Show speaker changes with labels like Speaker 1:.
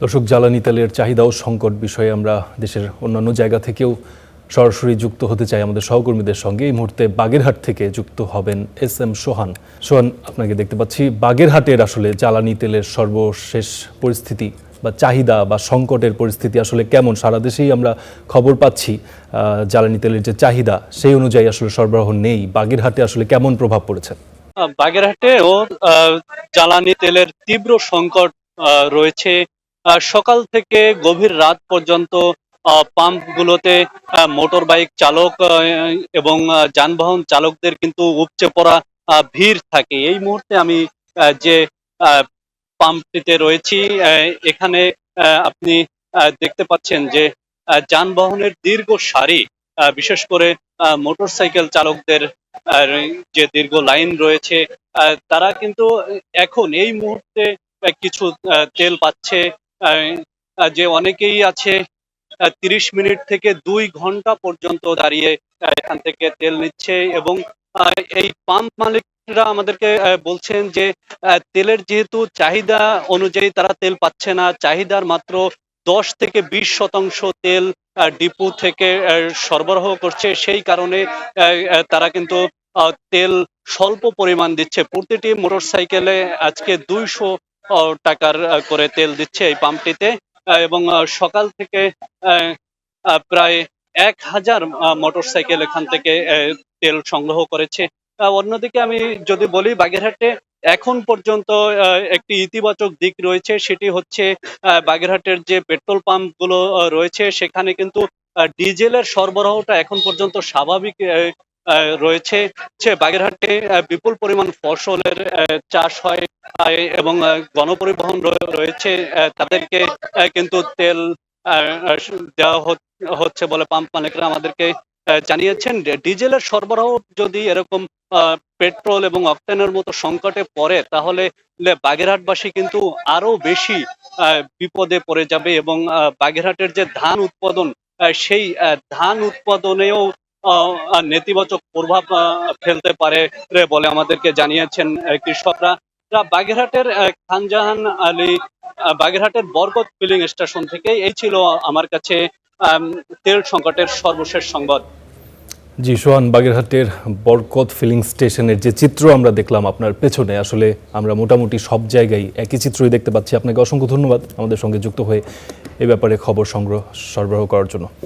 Speaker 1: দর্শক, জ্বালানি তেলের চাহিদা ও সংকট বিষয়ে আমরা দেশের অন্যান্য জায়গা থেকেও সরাসরি যুক্ত হতে চাই আমাদের সহকর্মীদের সঙ্গে। এই মুহূর্তে বাগেরহাট থেকে যুক্ত হবেন এস.এম. সোহান। সোহান, আপনাকে দেখতে পাচ্ছি। বাগেরহাটের আসলে জ্বালানি তেলের সর্বশেষ পরিস্থিতি বা চাহিদা বা সংকটের পরিস্থিতি আসলে কেমন? সারা দেশেই আমরা খবর পাচ্ছি জ্বালানি তেলের যে চাহিদা সেই অনুযায়ী আসলে সরবরাহ নেই। বাগেরহাটে আসলে কেমন প্রভাব পড়েছে?
Speaker 2: বাগেরহাটেও জ্বালানি তেলের তীব্র সংকট রয়েছে। সকাল থেকে গভীর রাত পর্যন্ত পাম্পগুলোতে মোটর বাইক চালক এবং যানবাহন চালকদের কিন্তু উপচে পড়া ভিড় থাকে। এই মুহূর্তে আমি যে পাম্পটিতে রয়েছি, এখানে আপনি দেখতে পাচ্ছেন যে যানবাহনের দীর্ঘ সারি, বিশেষ করে মোটরসাইকেল চালকদের যে দীর্ঘ লাইন রয়েছে। তারা কিন্তু এখন এই মুহূর্তে কিছু তেল পাচ্ছে। যে অনেকেই আছে ৩০ মিনিট থেকে ২ ঘন্টা পর্যন্ত দাঁড়িয়ে এখান থেকে তেল নিচ্ছে এবং এই পাম্প মালিকরা আমাদেরকে বলছেন যে তেলের যেহেতু চাহিদা অনুযায়ী তারা তেল পাচ্ছে না, চাহিদার মাত্র ১০ থেকে ২০% তেল ডিপো থেকে সরবরাহ করছে। সেই কারণে তারা কিন্তু তেল স্বল্প পরিমাণ দিচ্ছে। প্রতিটি মোটরসাইকেলে আজকে ২০০ টাকার করে তেল দিচ্ছে এই পাম্পটিতে। এবং সকাল থেকে প্রায় ১,০০০ মোটরসাইকেল এখান থেকে তেল সংগ্রহ করেছে। অন্যদিকে আমি যদি বলি, বাগেরহাটে এখন পর্যন্ত একটি ইতিবাচক দিক রয়েছে, সেটি হচ্ছে বাগেরহাটের যে পেট্রোল পাম্প গুলো রয়েছে সেখানে কিন্তু ডিজেলের সরবরাহটা এখন পর্যন্ত স্বাভাবিক রয়েছে। বাগেরহাটে বিপুল পরিমাণ ফসলের চাষ হয় এবং গণপরিবহন রয়েছে। তাদেরকে কিন্তু তেল দেওয়া হচ্ছে বলে পাম্প মালিকরা আমাদেরকে জানিয়েছেন। ডিজেলের সরবরাহ যদি এরকম পেট্রোল এবং অক্টেনের মতো সংকটে পড়ে, তাহলে বাগেরহাটবাসী কিন্তু আরো বেশি বিপদে পড়ে যাবে এবং বাগেরহাটের যে ধান উৎপাদন, সেই ধান উৎপাদনেও নেতিবাচক প্রভাব ফেলতে পারে বলে আমাদেরকে জানিয়েছেন কৃষকরা। বাগেরহাটের খানজাহান আলী, বাগেরহাটের বরকত ফিলিং স্টেশন থেকে এই ছিল আমার কাছে তেল সংকটের সর্বশেষ সংবাদ।
Speaker 1: জি সোহান, বাগেরহাটের বরকত ফিলিং স্টেশনের যে চিত্র আমরা দেখলাম আপনার পেছনে, আসলে আমরা মোটামুটি সব জায়গায় একই চিত্রই দেখতে পাচ্ছি। আপনাকে অসংখ্য ধন্যবাদ আমাদের সঙ্গে যুক্ত হয়ে এই ব্যাপারে খবর সরবরাহ করার জন্য।